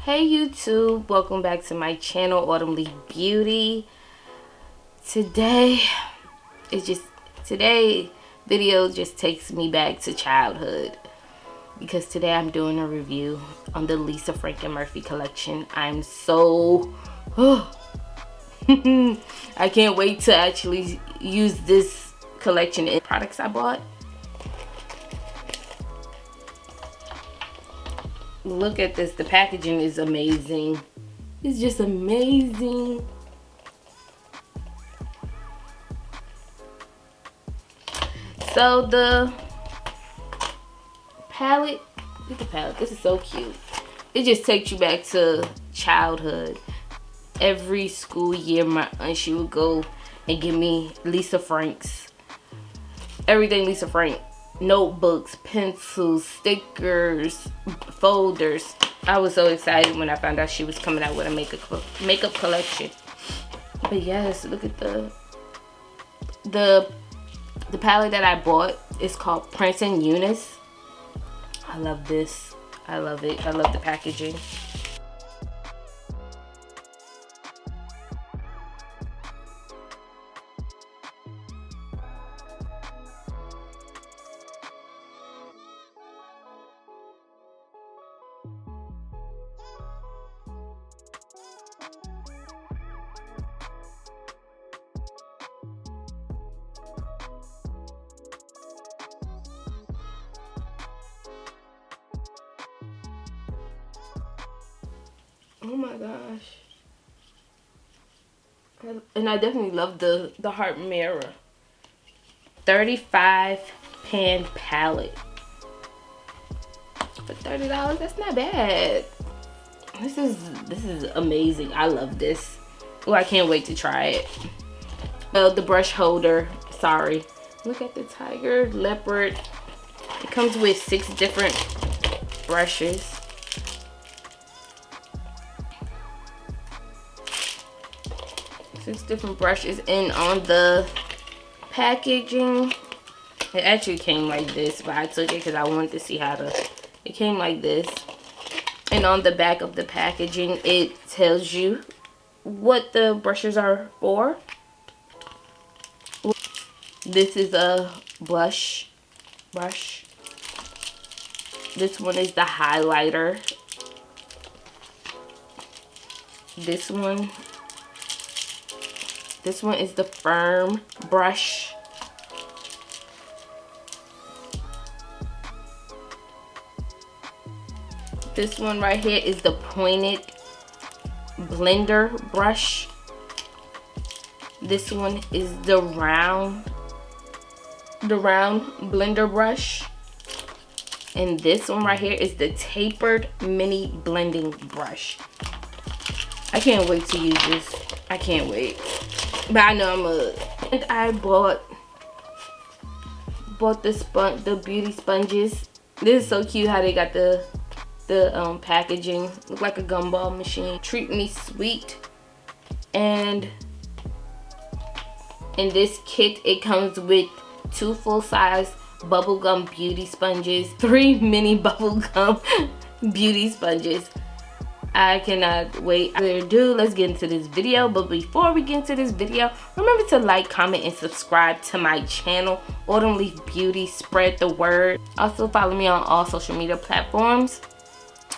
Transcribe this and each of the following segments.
Hey YouTube, welcome back to my channel, Autumn Leaf Beauty. Today video just takes me back to childhood because today I'm doing a review on the Lisa Frank and Morphe collection. I'm so I can't wait to actually use this collection in products I bought. Look at this, the packaging is amazing. It's just amazing. So the palette, look at the palette, this is so cute. It just takes you back to childhood. Every school year my aunt, she would go and give me Lisa Frank's, everything Lisa Frank. Notebooks, pencils, stickers, folders. I was so excited when I found out she was coming out with a makeup collection. But yes, look at the palette that I bought. It's called Prince and Eunice. I love this. I love it. I love the packaging. Oh my gosh. And I definitely love the heart mirror. 35 pan palette. For $30, that's not bad. This is amazing. I love this. Oh, I can't wait to try it. The brush holder, sorry. Look at the tiger, leopard. It comes with 6 different brushes. 6 different brushes, and on the packaging, it actually came like this, but I took it because I wanted to see how it came like this. And on the back of the packaging, it tells you what the brushes are for. This is a brush. This one is the highlighter. This one is the firm brush. This one right here is the pointed blender brush. This one is the round blender brush. And this one right here is the tapered mini blending brush. I can't wait to use this. I can't wait. But I know and I bought the beauty sponges. This is so cute how they got the packaging. Look like a gumball machine. Treat Me Sweet. And in this kit, it comes with 2 full-size bubblegum beauty sponges, 3 mini bubblegum beauty sponges. I cannot wait. Let's get into this video. But before we get into this video, remember to like, comment, and subscribe to my channel, Autumn Leaf Beauty. Spread the word. Also follow me on all social media platforms.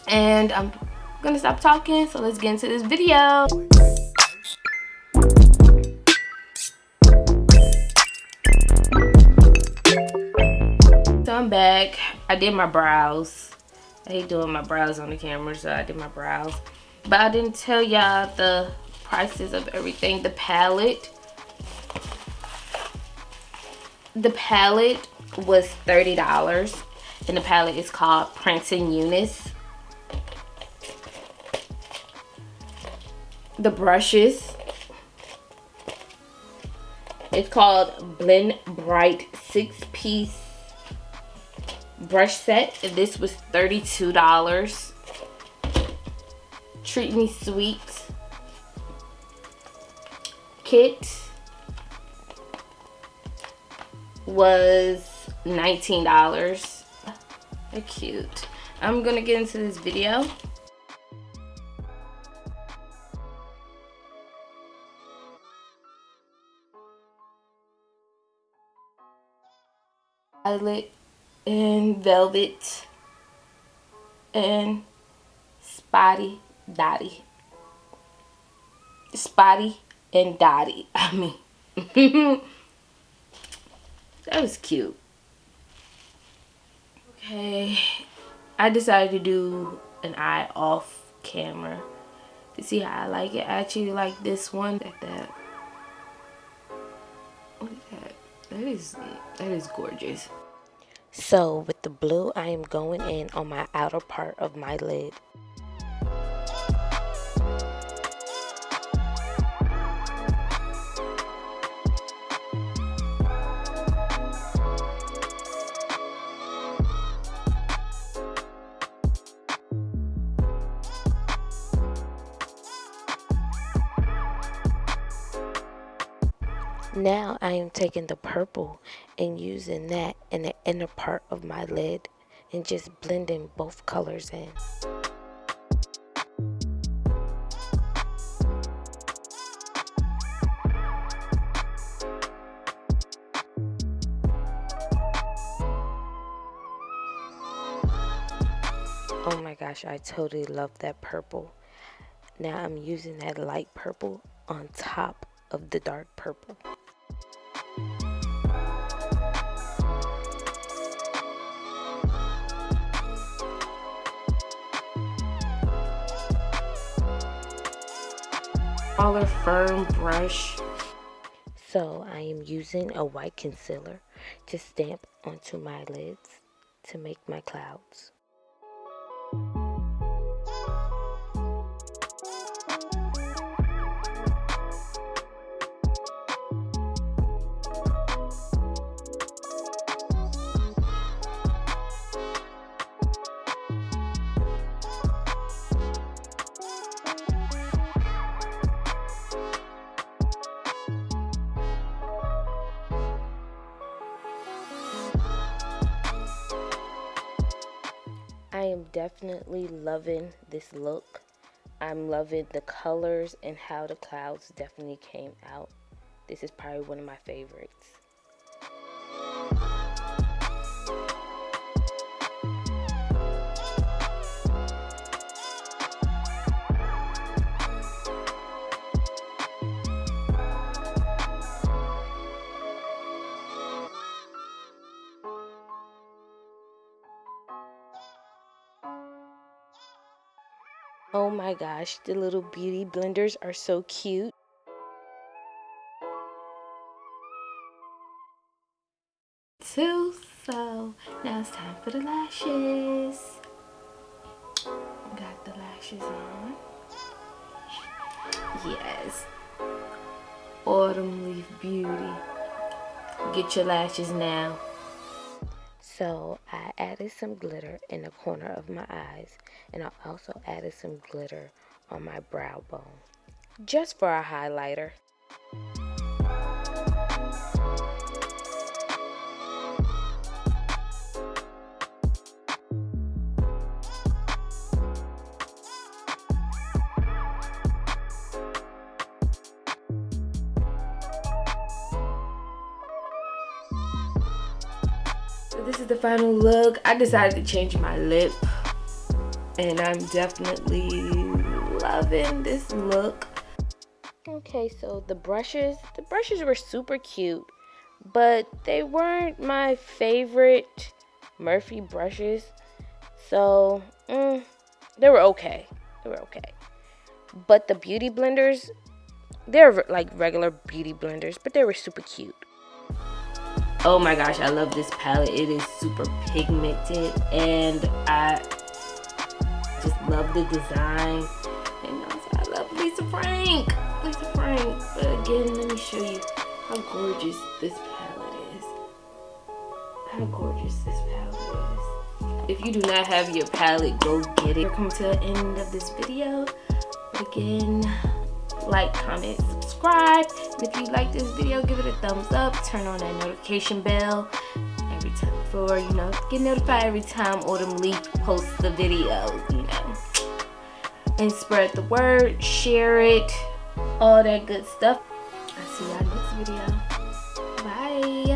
And I'm gonna stop talking, so let's get into this video. So I'm back. I did my brows. I hate doing my brows on the camera, so I did my brows. But I didn't tell y'all the prices of everything. The palette was $30, and the palette is called Prince and Eunice. The brushes, it's called Blend Bright 6-piece brush set. This was $32. Treat Me Sweet kit was $19. They're cute. I'm gonna get into this video. Violet and Velvet and Spotty Dotty. Spotty and Dotty. I mean, that was cute. Okay, I decided to do an eye off camera to see how I like it. I actually like this one. Like that. What is that? That is gorgeous. So with the blue, I am going in on my outer part of my lid. Now I am taking the purple and using that in the inner part of my lid and just blending both colors in. Oh my gosh, I totally love that purple. Now I'm using that light purple on top of the dark purple. Smaller firm brush. So I am using a white concealer to stamp onto my lids to make my clouds. I am definitely loving this look. I'm loving the colors and how the clouds definitely came out. This is probably one of my favorites. Oh my gosh, the little beauty blenders are so cute. So now it's time for the lashes. Got the lashes on. Yes. Autumn Leaf Beauty. Get your lashes now. So I added some glitter in the corner of my eyes, and I also added some glitter on my brow bone, just for a highlighter. This is the final look. I decided to change my lip, and I'm definitely loving this look. Okay, so the brushes were super cute, but they weren't my favorite Morphe brushes. So they were okay. But the beauty blenders, they're like regular beauty blenders, but they were super cute. Oh my gosh, I love this palette. It is super pigmented, and I just love the design. And also, I love Lisa Frank. But again, let me show you how gorgeous this palette is. If you do not have your palette, go get it. We're coming to the end of this video. But again, like, comment, subscribe. And if you like this video, give it a thumbs up. Turn on that notification bell every time for, get notified every time Autumn Leaf posts the video, And spread the word, share it, all that good stuff. I'll see y'all next video. Bye.